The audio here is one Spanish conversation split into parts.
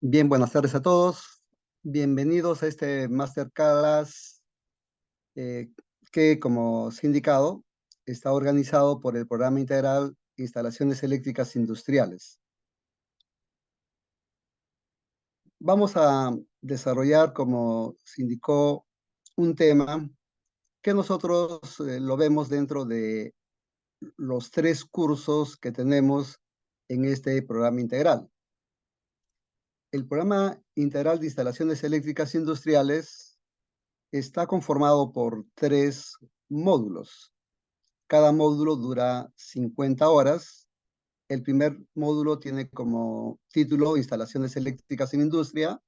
Bien, buenas tardes a todos. Bienvenidos a este Masterclass eh, que, como se ha indicado, está organizado por el Programa Integral Instalaciones Eléctricas Industriales. Vamos a desarrollar, como se indicó, un tema que nosotros lo vemos dentro de los 3 cursos que tenemos en este programa integral. El Programa Integral de Instalaciones Eléctricas Industriales está conformado por 3 módulos. Cada módulo dura 50 horas. El primer módulo tiene como título Instalaciones eléctricas en industria.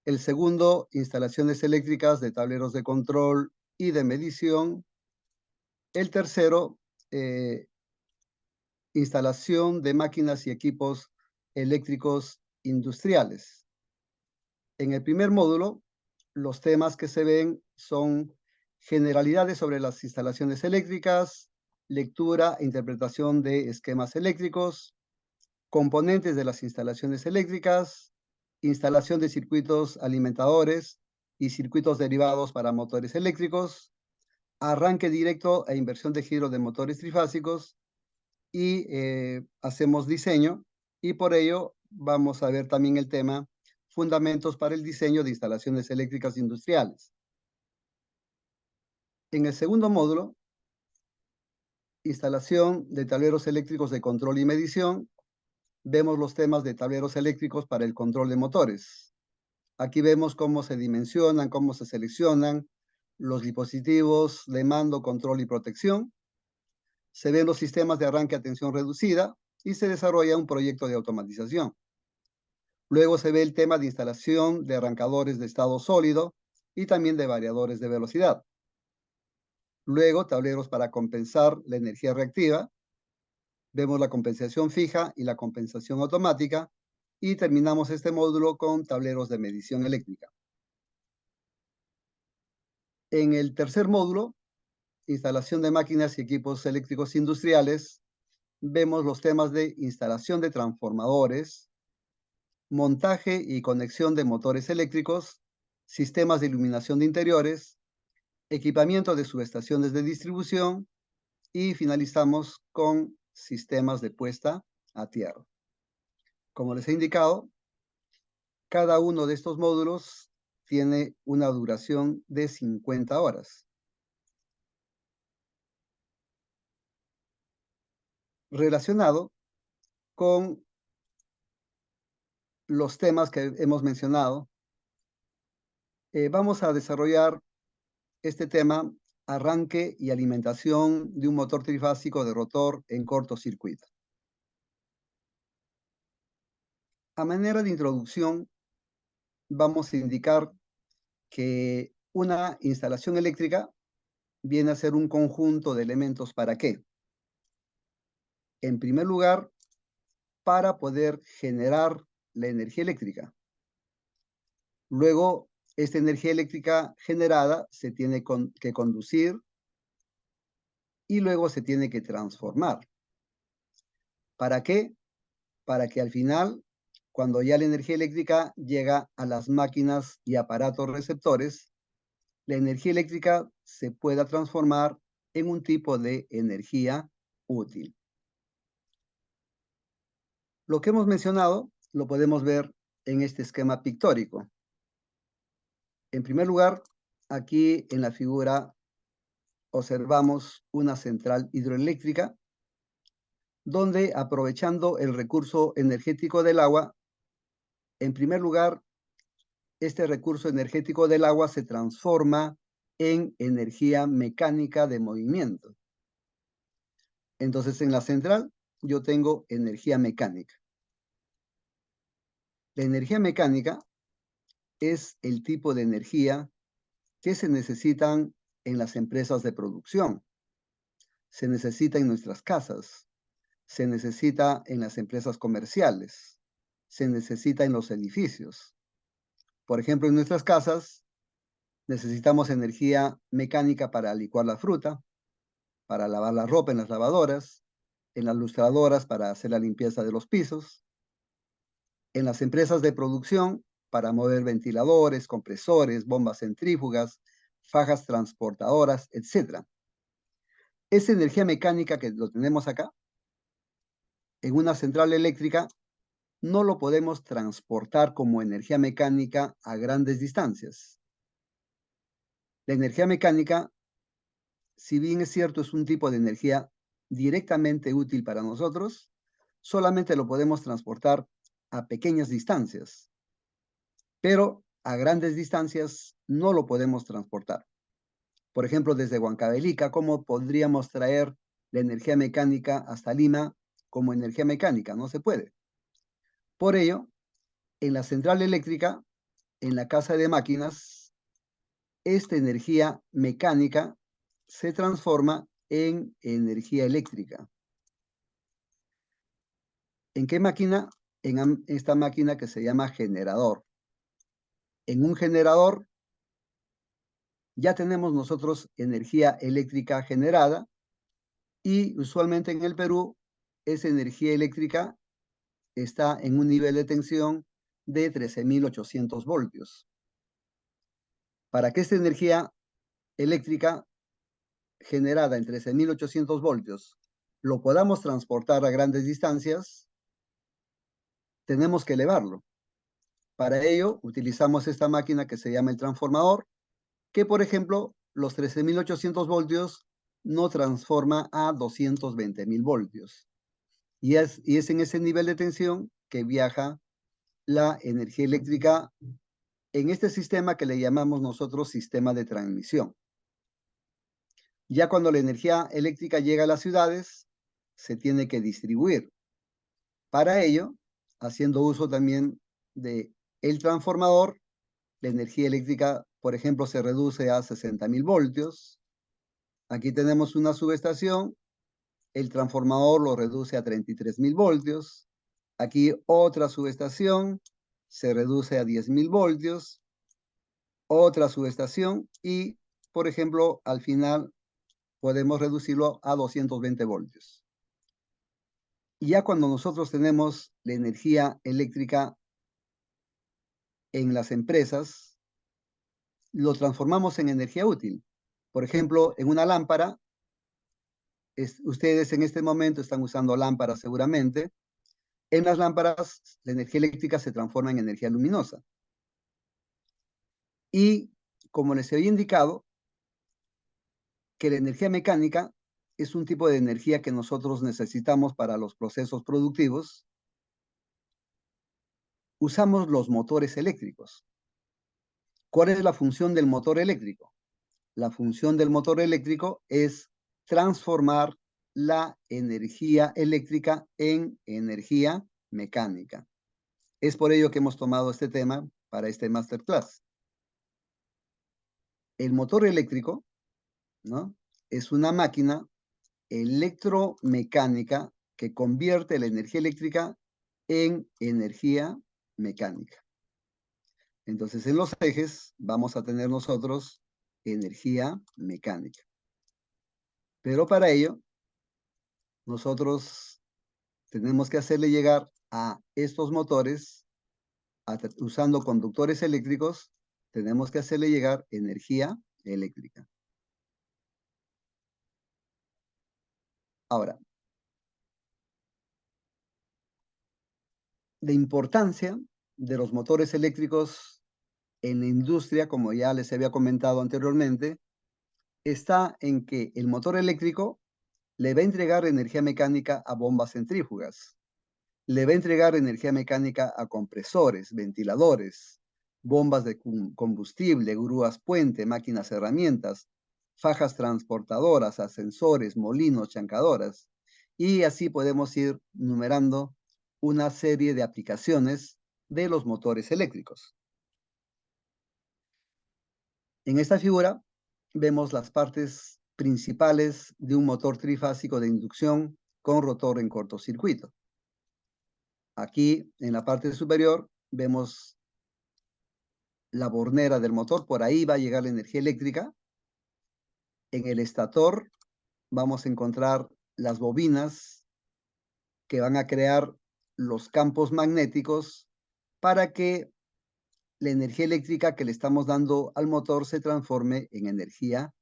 El segundo, Instalaciones eléctricas de tableros de control y de medición. El tercero, eh, Instalación de máquinas y equipos eléctricos industriales. En el primer módulo, los temas que se ven son generalidades sobre las instalaciones eléctricas, lectura e interpretación de esquemas eléctricos, componentes de las instalaciones eléctricas, instalación de circuitos alimentadores y circuitos derivados para motores eléctricos, arranque directo e inversión de giro de motores trifásicos y hacemos diseño, y por ello vamos a ver también el tema fundamentos para el diseño de instalaciones eléctricas industriales. En el segundo módulo, instalación de tableros eléctricos de control y medición, vemos los temas de tableros eléctricos para el control de motores. Aquí vemos cómo se dimensionan, cómo se seleccionan los dispositivos de mando, control y protección. Se ven los sistemas de arranque a tensión reducida y se desarrolla un proyecto de automatización. Luego se ve el tema de instalación de arrancadores de estado sólido y también de variadores de velocidad. Luego, tableros para compensar la energía reactiva. Vemos la compensación fija y la compensación automática. Y terminamos este módulo con tableros de medición eléctrica. En el tercer módulo, instalación de máquinas y equipos eléctricos industriales, vemos los temas de instalación de transformadores, montaje y conexión de motores eléctricos, sistemas de iluminación de interiores, equipamiento de subestaciones de distribución y finalizamos con sistemas de puesta a tierra. Como les he indicado, cada uno de estos módulos tiene una duración de 50 horas. Relacionado con los temas que hemos mencionado, vamos a desarrollar este tema, arranque y alimentación de un motor trifásico de rotor en cortocircuito. A manera de introducción, vamos a indicar que una instalación eléctrica viene a ser un conjunto de elementos. ¿Para qué? En primer lugar, para poder generar la energía eléctrica. Luego, esta energía eléctrica generada se tiene que conducir y luego se tiene que transformar. ¿Para qué? Para que al final, cuando ya la energía eléctrica llega a las máquinas y aparatos receptores, la energía eléctrica se pueda transformar en un tipo de energía útil. Lo que hemos mencionado lo podemos ver en este esquema pictórico. En primer lugar, aquí en la figura observamos una central hidroeléctrica donde, aprovechando el recurso energético del agua, en primer lugar, este recurso energético del agua se transforma en energía mecánica de movimiento. Entonces, en la central yo tengo energía mecánica. La energía mecánica es el tipo de energía que se necesitan en las empresas de producción, se necesita en nuestras casas, se necesita en las empresas comerciales, se necesita en los edificios. Por ejemplo, en nuestras casas necesitamos energía mecánica para licuar la fruta, para lavar la ropa en las lavadoras, en las lustradoras para hacer la limpieza de los pisos. En las empresas de producción, para mover ventiladores, compresores, bombas centrífugas, fajas transportadoras, etc. Esa energía mecánica que lo tenemos acá, en una central eléctrica, no lo podemos transportar como energía mecánica a grandes distancias. La energía mecánica, si bien es cierto, es un tipo de energía directamente útil para nosotros, solamente lo podemos transportar a pequeñas distancias, pero a grandes distancias no lo podemos transportar. Por ejemplo, desde Huancavelica, ¿cómo podríamos traer la energía mecánica hasta Lima como energía mecánica? No se puede. Por ello, en la central eléctrica, en la casa de máquinas, esta energía mecánica se transforma en energía eléctrica. ¿En qué máquina? En esta máquina que se llama generador. En un generador ya tenemos nosotros energía eléctrica generada y usualmente en el Perú esa energía eléctrica está en un nivel de tensión de 13.800 voltios. Para que esta energía eléctrica generada en 13.800 voltios lo podamos transportar a grandes distancias, tenemos que elevarlo. Para ello, utilizamos esta máquina que se llama el transformador, que por ejemplo, los 13.800 voltios no transforma a 220.000 voltios. Y es en ese nivel de tensión que viaja la energía eléctrica en este sistema que le llamamos nosotros sistema de transmisión. Ya cuando la energía eléctrica llega a las ciudades, se tiene que distribuir. Para ello, haciendo uso también de el transformador, la energía eléctrica, por ejemplo, se reduce a 60.000 voltios. Aquí tenemos una subestación, el transformador lo reduce a 33.000 voltios. Aquí otra subestación, se reduce a 10.000 voltios. Otra subestación y, por ejemplo, al final podemos reducirlo a 220 voltios. Y ya cuando nosotros tenemos la energía eléctrica en las empresas, lo transformamos en energía útil. Por ejemplo, en una lámpara, ustedes en este momento están usando lámparas seguramente. En las lámparas, la energía eléctrica se transforma en energía luminosa. Y como les había indicado, que la energía mecánica es un tipo de energía que nosotros necesitamos para los procesos productivos, usamos los motores eléctricos. ¿Cuál es la función del motor eléctrico? La función del motor eléctrico es transformar la energía eléctrica en energía mecánica. Es por ello que hemos tomado este tema para este masterclass. El motor eléctrico, ¿no?, es una máquina electromecánica que convierte la energía eléctrica en energía mecánica. Entonces, en los ejes vamos a tener nosotros energía mecánica. Pero para ello, nosotros tenemos que hacerle llegar a estos motores, usando conductores eléctricos, tenemos que hacerle llegar energía eléctrica. Ahora, la importancia de los motores eléctricos en la industria, como ya les había comentado anteriormente, está en que el motor eléctrico le va a entregar energía mecánica a bombas centrífugas, le va a entregar energía mecánica a compresores, ventiladores, bombas de combustible, grúas puente, máquinas herramientas, fajas transportadoras, ascensores, molinos, chancadoras. Y así podemos ir numerando una serie de aplicaciones de los motores eléctricos. En esta figura vemos las partes principales de un motor trifásico de inducción con rotor en cortocircuito. Aquí en la parte superior vemos la bornera del motor, por ahí va a llegar la energía eléctrica. En el estator vamos a encontrar las bobinas que van a crear los campos magnéticos para que la energía eléctrica que le estamos dando al motor se transforme en energía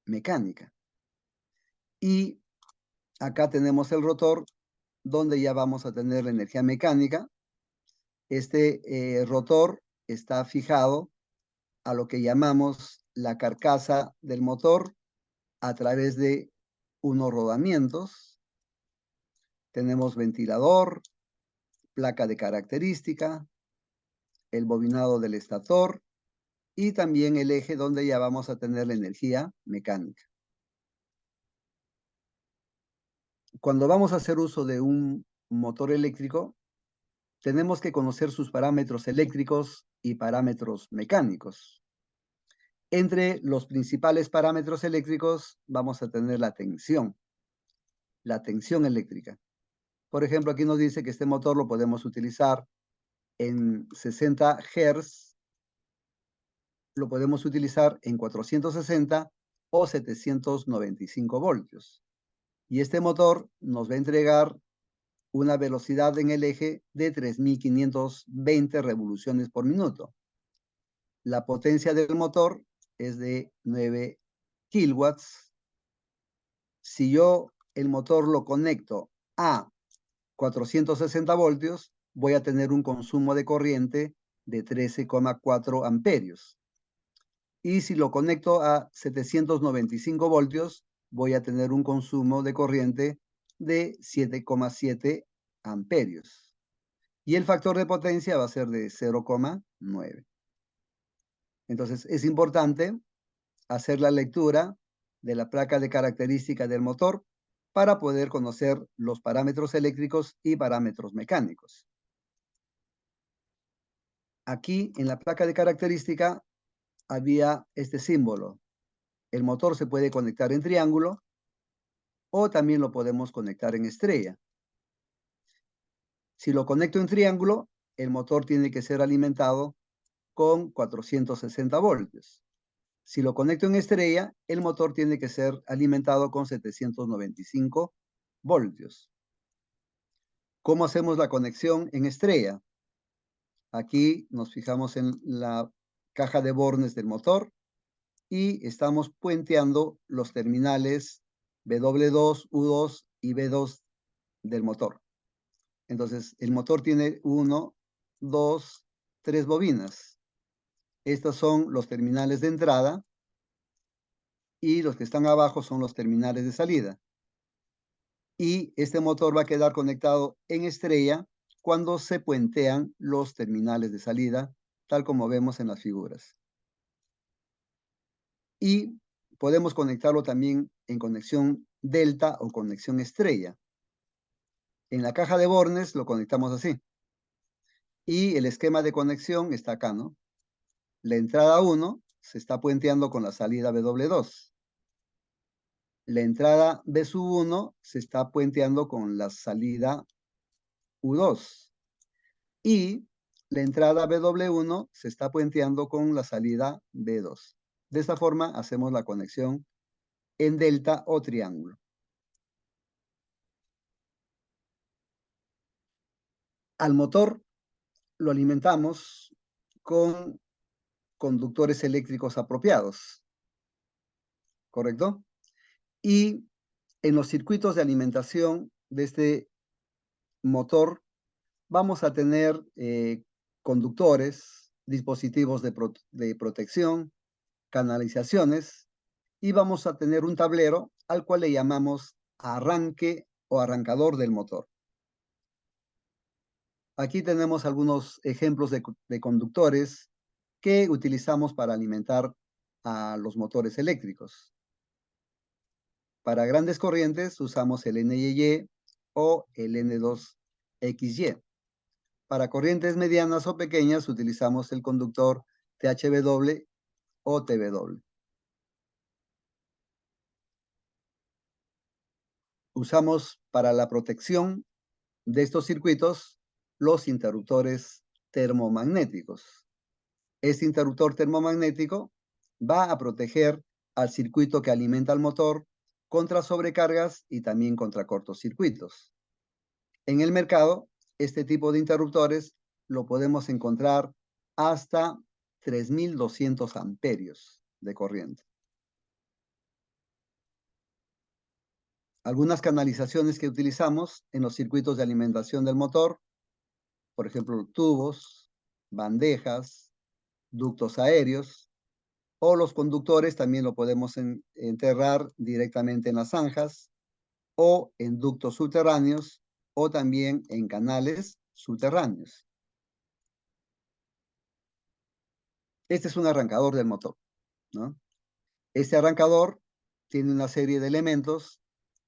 mecánica. Y acá tenemos el rotor, donde ya vamos a tener la energía mecánica. Este rotor está fijado a lo que llamamos la carcasa del motor a través de unos rodamientos. Tenemos ventilador, placa de característica, el bobinado del estator y también el eje donde ya vamos a tener la energía mecánica. Cuando vamos a hacer uso de un motor eléctrico, tenemos que conocer sus parámetros eléctricos y parámetros mecánicos. Entre los principales parámetros eléctricos vamos a tener la tensión eléctrica. Por ejemplo, aquí nos dice que este motor lo podemos utilizar en 60 Hz, lo podemos utilizar en 460 o 795 voltios. Y este motor nos va a entregar una velocidad en el eje de 3.520 revoluciones por minuto. La potencia del motor es de 9 kilowatts. Si yo el motor lo conecto a 460 voltios, voy a tener un consumo de corriente de 13,4 amperios. Y si lo conecto a 795 voltios, voy a tener un consumo de corriente de 7,7 amperios. Y el factor de potencia va a ser de 0,9. Entonces, es importante hacer la lectura de la placa de característica del motor para poder conocer los parámetros eléctricos y parámetros mecánicos. Aquí, en la placa de característica, había este símbolo. El motor se puede conectar en triángulo o también lo podemos conectar en estrella. Si lo conecto en triángulo, el motor tiene que ser alimentado con 460 voltios. Si lo conecto en estrella, el motor tiene que ser alimentado con 795 voltios. ¿Cómo hacemos la conexión en estrella? Aquí nos fijamos en la caja de bornes del motor y estamos puenteando los terminales W2, U2 y B2 del motor. Entonces, el motor tiene 1, 2, 3 bobinas. Estos son los terminales de entrada y los que están abajo son los terminales de salida. Y este motor va a quedar conectado en estrella cuando se puentean los terminales de salida, tal como vemos en las figuras. Y podemos conectarlo también en conexión delta o conexión estrella. En la caja de bornes lo conectamos así. Y el esquema de conexión está acá, ¿no? La entrada 1 se está puenteando con la salida W2. La entrada B1 se está puenteando con la salida U2. Y la entrada BW1 se está puenteando con la salida B2. De esta forma hacemos la conexión en delta o triángulo. Al motor lo alimentamos con conductores eléctricos apropiados, ¿correcto? Y en los circuitos de alimentación de este motor vamos a tener conductores, dispositivos de protección, canalizaciones, y vamos a tener un tablero al cual le llamamos arranque o arrancador del motor. Aquí tenemos algunos ejemplos de conductores que utilizamos para alimentar a los motores eléctricos. Para grandes corrientes usamos el NY o el N2XY. Para corrientes medianas o pequeñas utilizamos el conductor THW o TW. Usamos para la protección de estos circuitos los interruptores termomagnéticos. Este interruptor termomagnético va a proteger al circuito que alimenta al motor contra sobrecargas y también contra cortocircuitos. En el mercado, este tipo de interruptores lo podemos encontrar hasta 3.200 amperios de corriente. Algunas canalizaciones que utilizamos en los circuitos de alimentación del motor, por ejemplo, tubos, bandejas, ductos aéreos, o los conductores también lo podemos enterrar directamente en las zanjas, o en ductos subterráneos, o también en canales subterráneos. Este es un arrancador del motor, ¿no? Este arrancador tiene una serie de elementos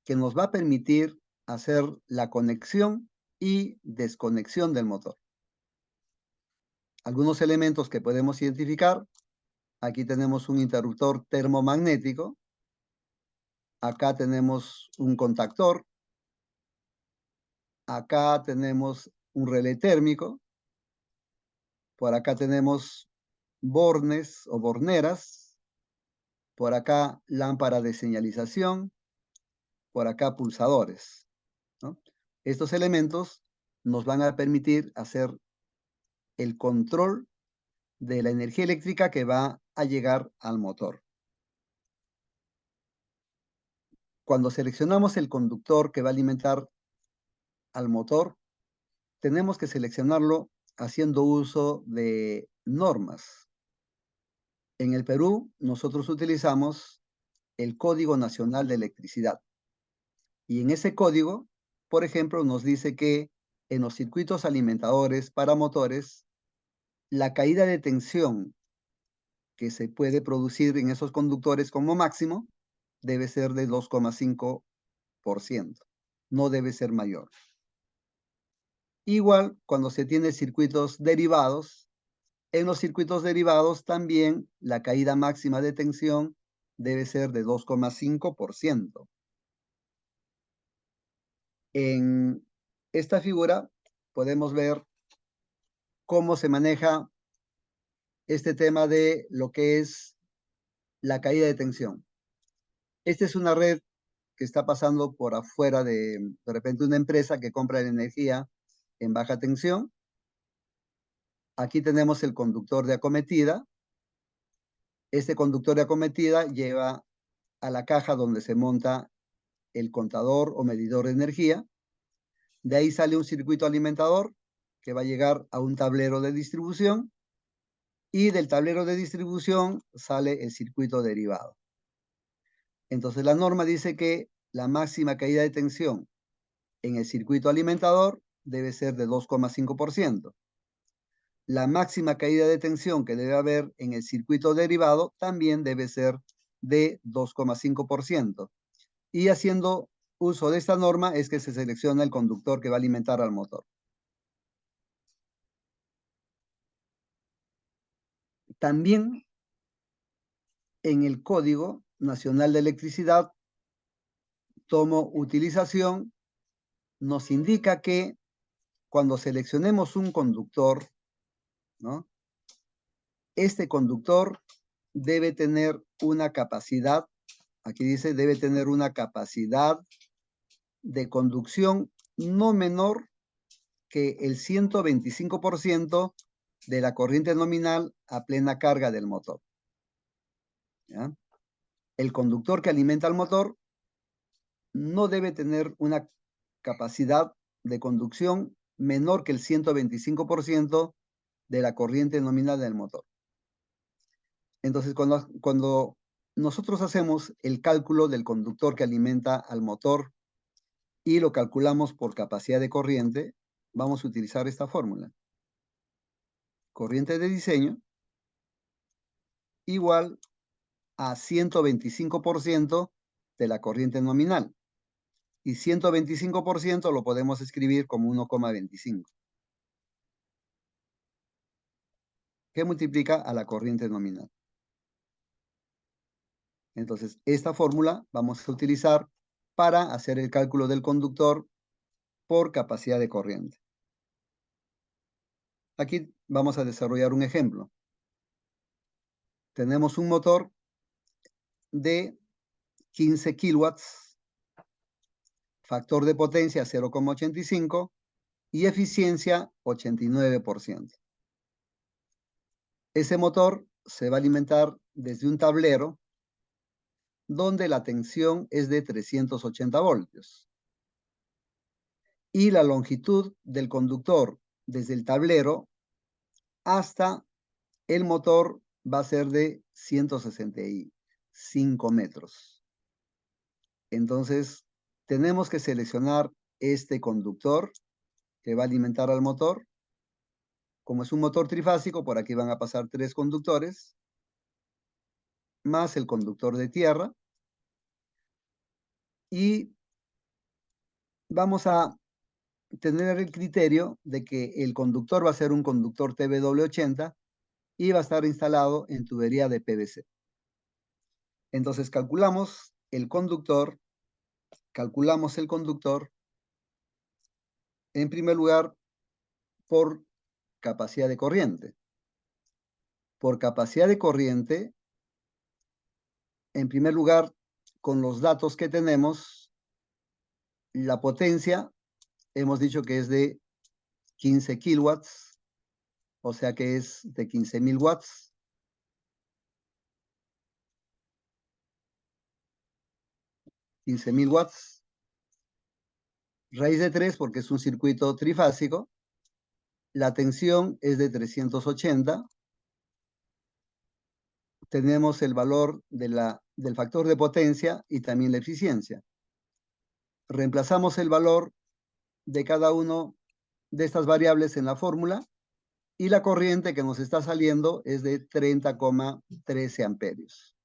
que nos va a permitir hacer la conexión y desconexión del motor. Algunos elementos que podemos identificar: aquí tenemos un interruptor termomagnético, acá tenemos un contactor, acá tenemos un relé térmico, por acá tenemos bornes o borneras, por acá lámpara de señalización, por acá pulsadores, ¿no? Estos elementos nos van a permitir hacer el control de la energía eléctrica que va a llegar al motor. Cuando seleccionamos el conductor que va a alimentar al motor, tenemos que seleccionarlo haciendo uso de normas. En el Perú, nosotros utilizamos el Código Nacional de Electricidad. Y en ese código, por ejemplo, nos dice que en los circuitos alimentadores para motores, la caída de tensión que se puede producir en esos conductores como máximo debe ser de 2,5%. No debe ser mayor. Igual, cuando se tiene circuitos derivados, en los circuitos derivados también la caída máxima de tensión debe ser de 2,5%. En esta figura podemos ver cómo se maneja este tema de lo que es la caída de tensión. Esta es una red que está pasando por afuera de repente, una empresa que compra la energía en baja tensión. Aquí tenemos el conductor de acometida. Este conductor de acometida lleva a la caja donde se monta el contador o medidor de energía. De ahí sale un circuito alimentador que va a llegar a un tablero de distribución, y del tablero de distribución sale el circuito derivado. Entonces la norma dice que la máxima caída de tensión en el circuito alimentador debe ser de 2,5%. La máxima caída de tensión que debe haber en el circuito derivado también debe ser de 2,5%. Y haciendo uso de esta norma es que se selecciona el conductor que va a alimentar al motor. También en el Código Nacional de Electricidad, tomo utilización, nos indica que cuando seleccionemos un conductor, ¿no?, este conductor debe tener una capacidad, aquí dice, debe tener una capacidad de conducción no menor que el 125% de la corriente nominal a plena carga del motor, ¿ya? El conductor que alimenta al motor no debe tener una capacidad de conducción menor que el 125% de la corriente nominal del motor. Entonces, cuando nosotros hacemos el cálculo del conductor que alimenta al motor y lo calculamos por capacidad de corriente, vamos a utilizar esta fórmula. Corriente de diseño igual a 125% de la corriente nominal. Y 125% lo podemos escribir como 1,25. Que multiplica a la corriente nominal. Entonces, esta fórmula vamos a utilizar para hacer el cálculo del conductor por capacidad de corriente. Aquí vamos a desarrollar un ejemplo. Tenemos un motor de 15 kilowatts, factor de potencia 0,85, y eficiencia 89%. Ese motor se va a alimentar desde un tablero donde la tensión es de 380 voltios. Y la longitud del conductor desde el tablero hasta el motor va a ser de 165 metros. Entonces, tenemos que seleccionar este conductor que va a alimentar al motor. Como es un motor trifásico, por aquí van a pasar 3 conductores, más el conductor de tierra. Y vamos a tener el criterio de que el conductor va a ser un conductor TBW80 y va a estar instalado en tubería de PVC. Entonces calculamos el conductor, en primer lugar por capacidad de corriente. Por capacidad de corriente, en primer lugar, con los datos que tenemos, la potencia, hemos dicho que es de 15 kilowatts, o sea que es de 15.000 watts. Raíz de 3 porque es un circuito trifásico. La tensión es de 380. Tenemos el valor del factor de potencia y también la eficiencia. Reemplazamos el valor de cada uno de estas variables en la fórmula y la corriente que nos está saliendo es de 30,13 amperios.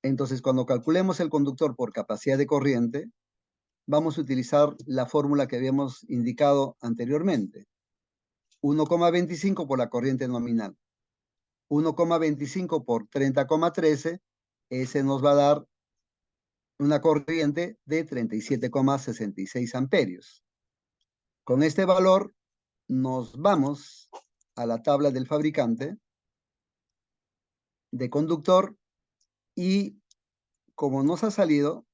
Entonces, cuando calculemos el conductor por capacidad de corriente, vamos a utilizar la fórmula que habíamos indicado anteriormente. 1,25 por la corriente nominal. 1,25 por 30,13, ese nos va a dar una corriente de 37,66 amperios. Con este valor nos vamos a la tabla del fabricante de conductor y como nos ha salido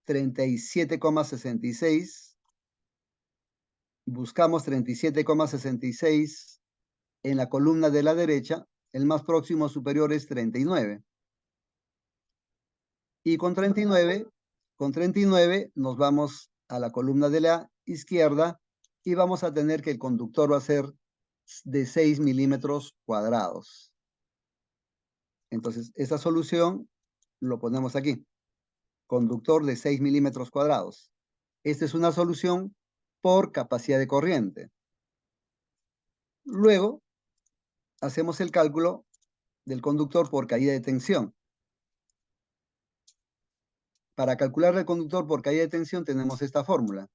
37,66, buscamos 37,66 en la columna de la derecha, el más próximo superior es 39. Y con 39 nos vamos a la columna de la izquierda y vamos a tener que el conductor va a ser de 6 milímetros cuadrados. Entonces, esta solución lo ponemos aquí. Conductor de 6 milímetros cuadrados. Esta es una solución por capacidad de corriente. Luego, hacemos el cálculo del conductor por caída de tensión. Para calcular el conductor por caída de tensión tenemos esta fórmula.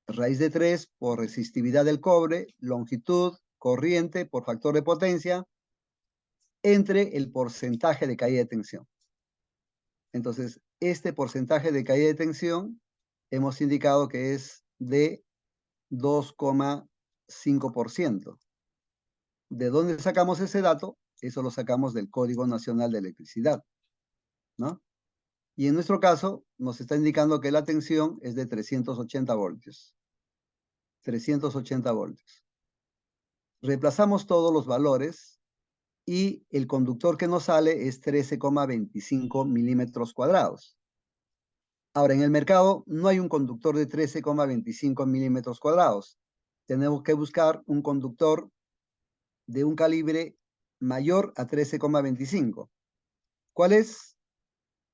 Raíz de 3 por resistividad del cobre, longitud, corriente por factor de potencia, entre el porcentaje de caída de tensión. Entonces, este porcentaje de caída de tensión hemos indicado que es de 2,5%. ¿De dónde sacamos ese dato? Eso lo sacamos del Código Nacional de Electricidad, ¿no? Y en nuestro caso, nos está indicando que la tensión es de 380 voltios. 380 voltios. Reemplazamos todos los valores y el conductor que nos sale es 13,25 milímetros cuadrados. Ahora, en el mercado no hay un conductor de 13,25 milímetros cuadrados. Tenemos que buscar un conductor de un calibre mayor a 13,25. ¿Cuál es?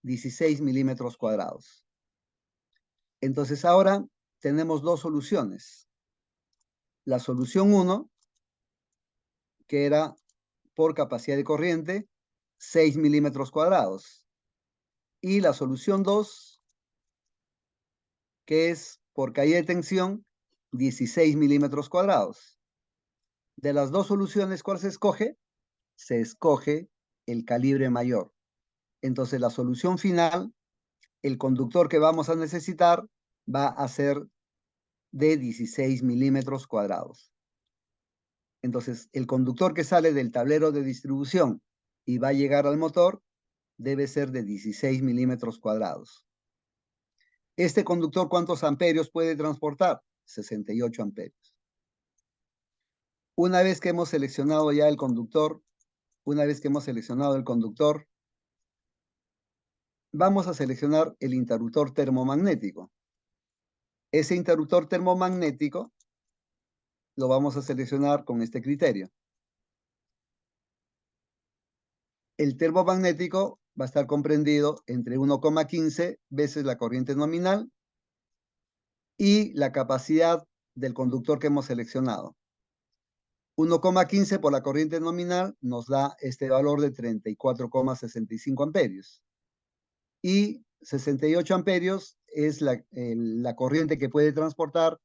16 milímetros cuadrados. Entonces ahora tenemos dos soluciones. La solución 1, que era por capacidad de corriente, 6 milímetros cuadrados. Y la solución 2, que es por caída de tensión, 16 milímetros cuadrados. De las dos soluciones, ¿cuál se escoge? Se escoge el calibre mayor. Entonces, la solución final, el conductor que vamos a necesitar va a ser de 16 milímetros cuadrados. Entonces, el conductor que sale del tablero de distribución y va a llegar al motor debe ser de 16 milímetros cuadrados. Este conductor, ¿cuántos amperios puede transportar? 68 amperios. Una vez que hemos seleccionado ya el conductor, vamos a seleccionar el interruptor termomagnético. Ese interruptor termomagnético lo vamos a seleccionar con este criterio. El termomagnético va a estar comprendido entre 1,15 veces la corriente nominal y la capacidad del conductor que hemos seleccionado. 1,15 por la corriente nominal nos da este valor de 34,65 amperios. Y 68 amperios es la corriente que puede transportar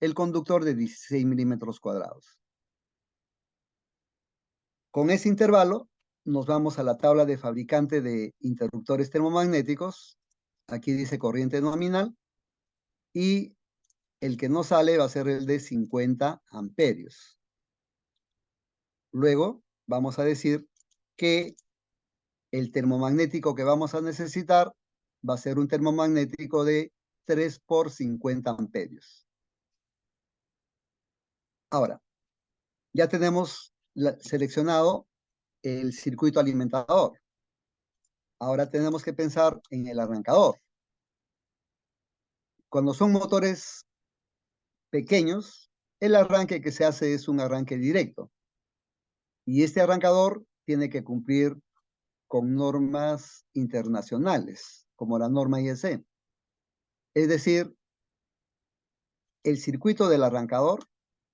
el conductor de 16 milímetros cuadrados. Con ese intervalo nos vamos a la tabla de fabricante de interruptores termomagnéticos. Aquí dice corriente nominal y el que no sale va a ser el de 50 amperios. Luego vamos a decir que el termomagnético que vamos a necesitar va a ser un termomagnético de 3 por 50 amperios. Ahora, ya tenemos seleccionado el circuito alimentador. Ahora tenemos que pensar en el arrancador. Cuando son motores pequeños, el arranque que se hace es un arranque directo. Y este arrancador tiene que cumplir con normas internacionales, como la norma IEC. Es decir, el circuito del arrancador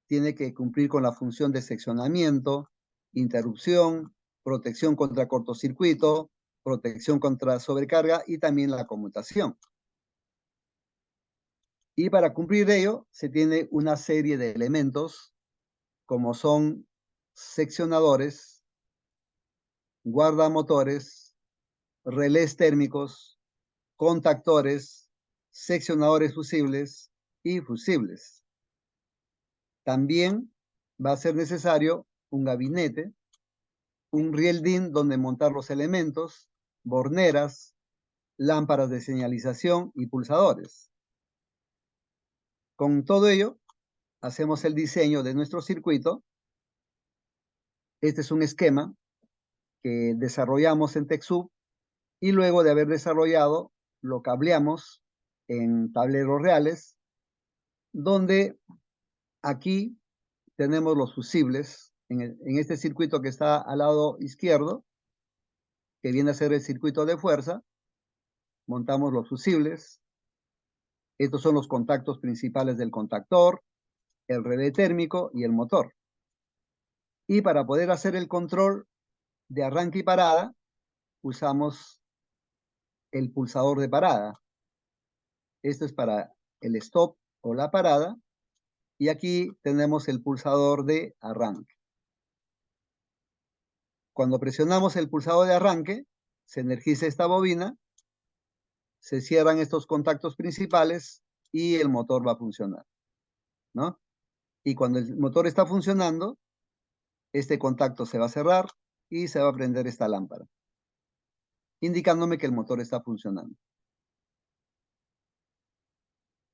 tiene que cumplir con la función de seccionamiento, interrupción, protección contra cortocircuito, protección contra sobrecarga y también la conmutación. Y para cumplir ello, se tiene una serie de elementos como son seccionadores, guardamotores, relés térmicos, contactores, seccionadores fusibles y fusibles. También va a ser necesario un gabinete, un riel DIN donde montar los elementos, borneras, lámparas de señalización y pulsadores. Con todo ello, hacemos el diseño de nuestro circuito. Este es un esquema que desarrollamos en TechSoup y luego de haber desarrollado, lo cableamos en tableros reales, donde aquí tenemos los fusibles en este circuito que está al lado izquierdo, que viene a ser el circuito de fuerza. Montamos los fusibles. Estos son los contactos principales del contactor, el relé térmico y el motor. Y para poder hacer el control de arranque y parada, usamos el pulsador de parada. Esto es para el stop o la parada. Y aquí tenemos el pulsador de arranque. Cuando presionamos el pulsador de arranque, se energiza esta bobina, se cierran estos contactos principales y el motor va a funcionar, ¿no? Y cuando el motor está funcionando, este contacto se va a cerrar y se va a prender esta lámpara, indicándome que el motor está funcionando.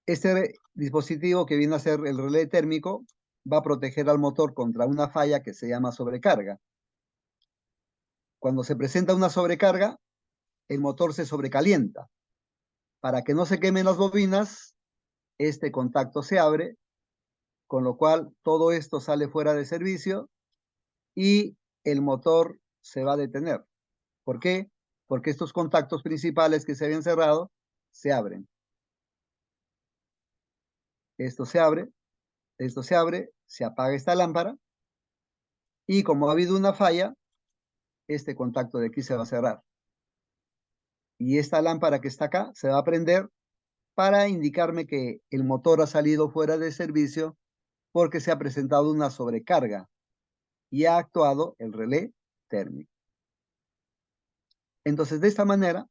Este dispositivo que viene a ser el relé térmico va a proteger al motor contra una falla que se llama sobrecarga. Cuando se presenta una sobrecarga, el motor se sobrecalienta. Para que no se quemen las bobinas, este contacto se abre, con lo cual todo esto sale fuera de servicio y el motor se va a detener. ¿Por qué? Porque estos contactos principales que se habían cerrado se abren. Esto se abre, se apaga esta lámpara y como ha habido una falla, este contacto de aquí se va a cerrar. Y esta lámpara que está acá se va a prender para indicarme que el motor ha salido fuera de servicio porque se ha presentado una sobrecarga y ha actuado el relé térmico. Entonces, de esta manera,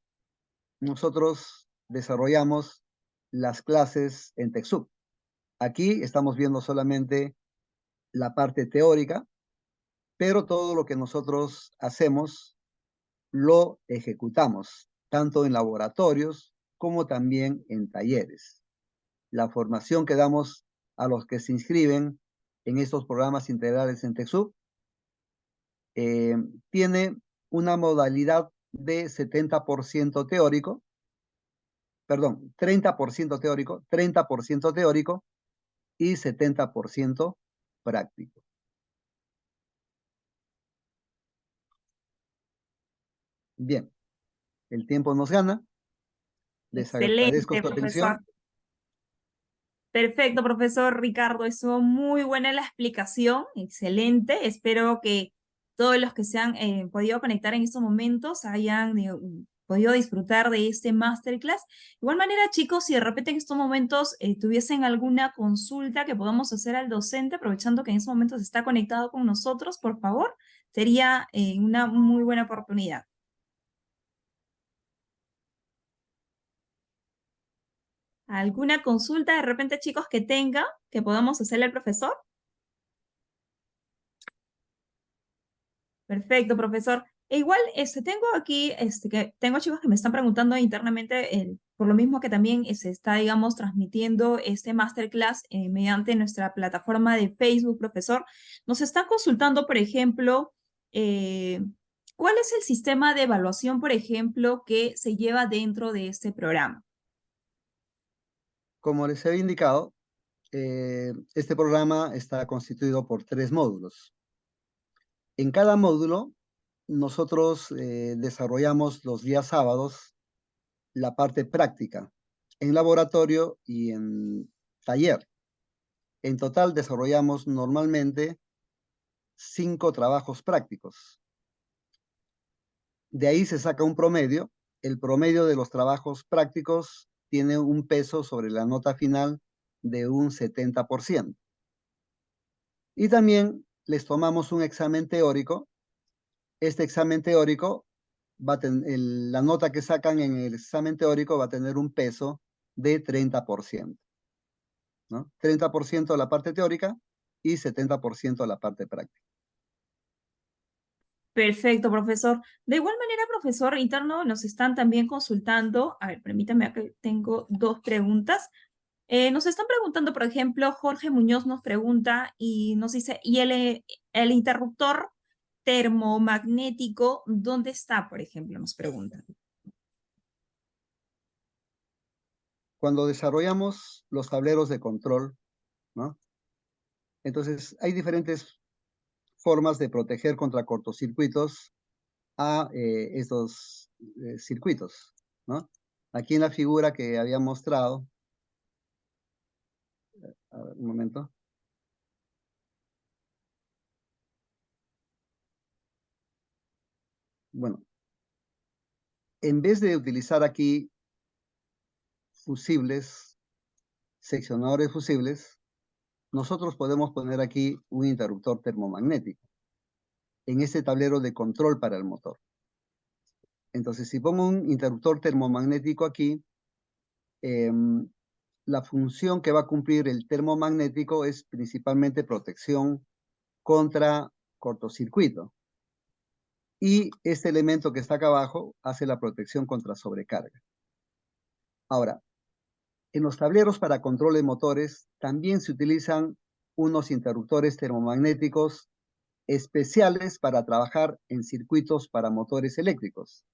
nosotros desarrollamos las clases en TechSoup. Aquí estamos viendo solamente la parte teórica, pero todo lo que nosotros hacemos lo ejecutamos, tanto en laboratorios como también en talleres. La formación que damos a los que se inscriben en estos programas integrales en TechSoup, tiene una modalidad de 70% teórico, perdón, 30% teórico, 30% teórico y 70% práctico. Bien, el tiempo nos gana. Les agradezco Excelente, su profesor. atención. Perfecto, profesor Ricardo. Estuvo muy buena la explicación. Excelente. Espero que todos los que se han podido conectar en estos momentos hayan podido disfrutar de este masterclass. De igual manera, chicos, si de repente en estos momentos tuviesen alguna consulta que podamos hacer al docente, aprovechando que en estos momentos está conectado con nosotros, por favor, sería una muy buena oportunidad. ¿Alguna consulta de repente, chicos, que tenga que podamos hacerle al profesor? Perfecto, profesor. E igual, tengo aquí, que tengo chicos que me están preguntando internamente, por lo mismo que también se está, digamos, transmitiendo este masterclass mediante nuestra plataforma de Facebook, profesor. Nos están consultando, por ejemplo, eh, ¿cuál es el sistema de evaluación, por ejemplo, que se lleva dentro de este programa? Como les había indicado, este programa está constituido por 3 módulos. En cada módulo, nosotros desarrollamos los días sábados la parte práctica, en laboratorio y en taller. En total desarrollamos normalmente 5 trabajos prácticos. De ahí se saca un promedio. El promedio de los trabajos prácticos tiene un peso sobre la nota final de un 70%. Y también les tomamos un examen teórico. Este examen teórico la nota que sacan en el examen teórico va a tener un peso de 30%, ¿no? 30% la parte teórica y 70% la parte práctica. Perfecto, profesor. De igual manera, profesor interno, nos están también consultando. A ver, permítame, que tengo dos preguntas. Nos están preguntando, por ejemplo, Jorge Muñoz nos pregunta y nos dice, ¿y el interruptor termomagnético dónde está, por ejemplo? Nos pregunta. Cuando desarrollamos los tableros de control, ¿no? Entonces, hay diferentes formas de proteger contra cortocircuitos a estos circuitos, ¿no? Aquí en la figura que había mostrado, a ver, un momento. Bueno, en vez de utilizar aquí fusibles, seccionadores fusibles, nosotros podemos poner aquí un interruptor termomagnético en este tablero de control para el motor. Entonces, si pongo un interruptor termomagnético aquí, la función que va a cumplir el termomagnético es principalmente protección contra cortocircuito. Y este elemento que está acá abajo hace la protección contra sobrecarga. Ahora, en los tableros para control de motores también se utilizan unos interruptores termomagnéticos especiales para trabajar en circuitos para motores eléctricos.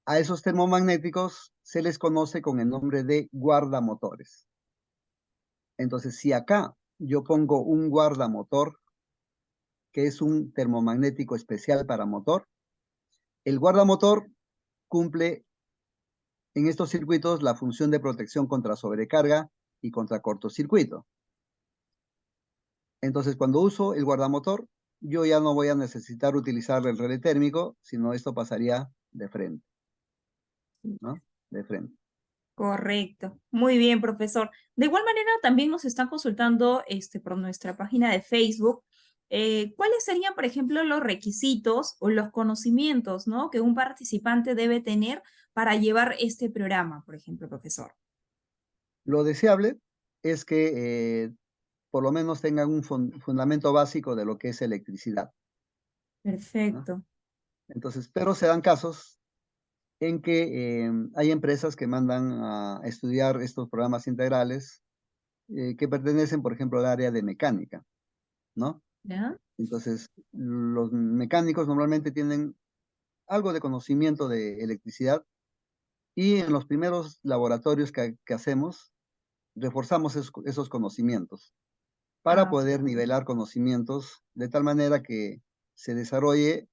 A esos termomagnéticos se les conoce con el nombre de guardamotores. Entonces, si acá yo pongo un guardamotor, que es un termomagnético especial para motor, el guardamotor cumple en estos circuitos la función de protección contra sobrecarga y contra cortocircuito. Entonces, cuando uso el guardamotor, yo ya no voy a necesitar utilizar el relé térmico, sino esto pasaría de frente, ¿no? De frente. Correcto. Muy bien, profesor. De igual manera, también nos están consultando por nuestra página de Facebook. ¿Cuáles serían, por ejemplo, los requisitos o los conocimientos, ¿no?, que un participante debe tener para llevar este programa, por ejemplo, profesor? Lo deseable es que por lo menos tengan un fundamento básico de lo que es electricidad, ¿no? Perfecto. Entonces, pero se dan casos en que hay empresas que mandan a estudiar estos programas integrales que pertenecen, por ejemplo, al área de mecánica, ¿no? ¿Ya? Entonces, los mecánicos normalmente tienen algo de conocimiento de electricidad y en los primeros laboratorios que hacemos, reforzamos esos conocimientos para Ah, poder nivelar conocimientos de tal manera que se desarrolle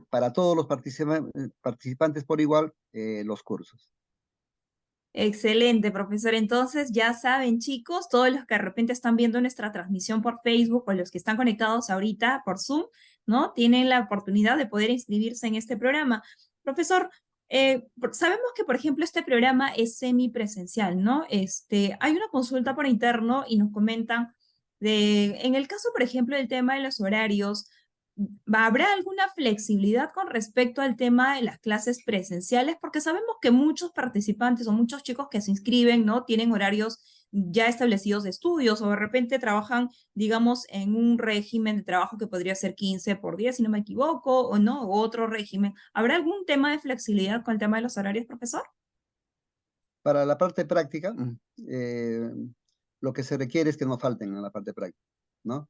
para todos los participantes por igual los cursos. excelente, profesor. Entonces, ya saben, chicos, todos los que de repente están viendo nuestra transmisión por Facebook o los que están conectados ahorita por Zoom, ¿no? Tienen la oportunidad de poder inscribirse en este programa. Profesor, sabemos que, por ejemplo, este programa es semipresencial, ¿no? Hay una consulta por interno y nos comentan en el caso, por ejemplo, del tema de los horarios, ¿habrá alguna flexibilidad con respecto al tema de las clases presenciales? Porque sabemos que muchos participantes o muchos chicos que se inscriben, ¿no? Tienen horarios ya establecidos de estudios o de repente trabajan, digamos, en un régimen de trabajo que podría ser 15 por 10, si no me equivoco, o no, o otro régimen. ¿Habrá algún tema de flexibilidad con el tema de los horarios, profesor? Para la parte práctica, lo que se requiere es que no falten en la parte práctica, ¿no?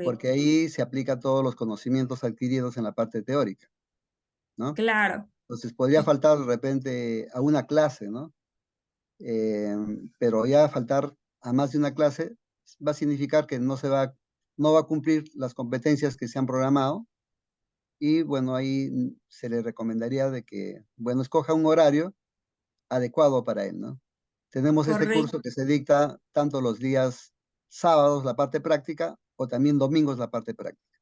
Porque Correcto. ahí se aplica todos los conocimientos adquiridos en la parte teórica, ¿no? Claro. Entonces podría Y faltar de repente a una clase, ¿no? Eh, pero ya faltar a más de una clase va a significar que no va a cumplir las competencias que se han programado y bueno, ahí se le recomendaría de que, bueno, escoja un horario adecuado para él, ¿no? Tenemos este correcto. curso que se dicta tanto los días sábados, la parte práctica, o también domingos, la parte práctica.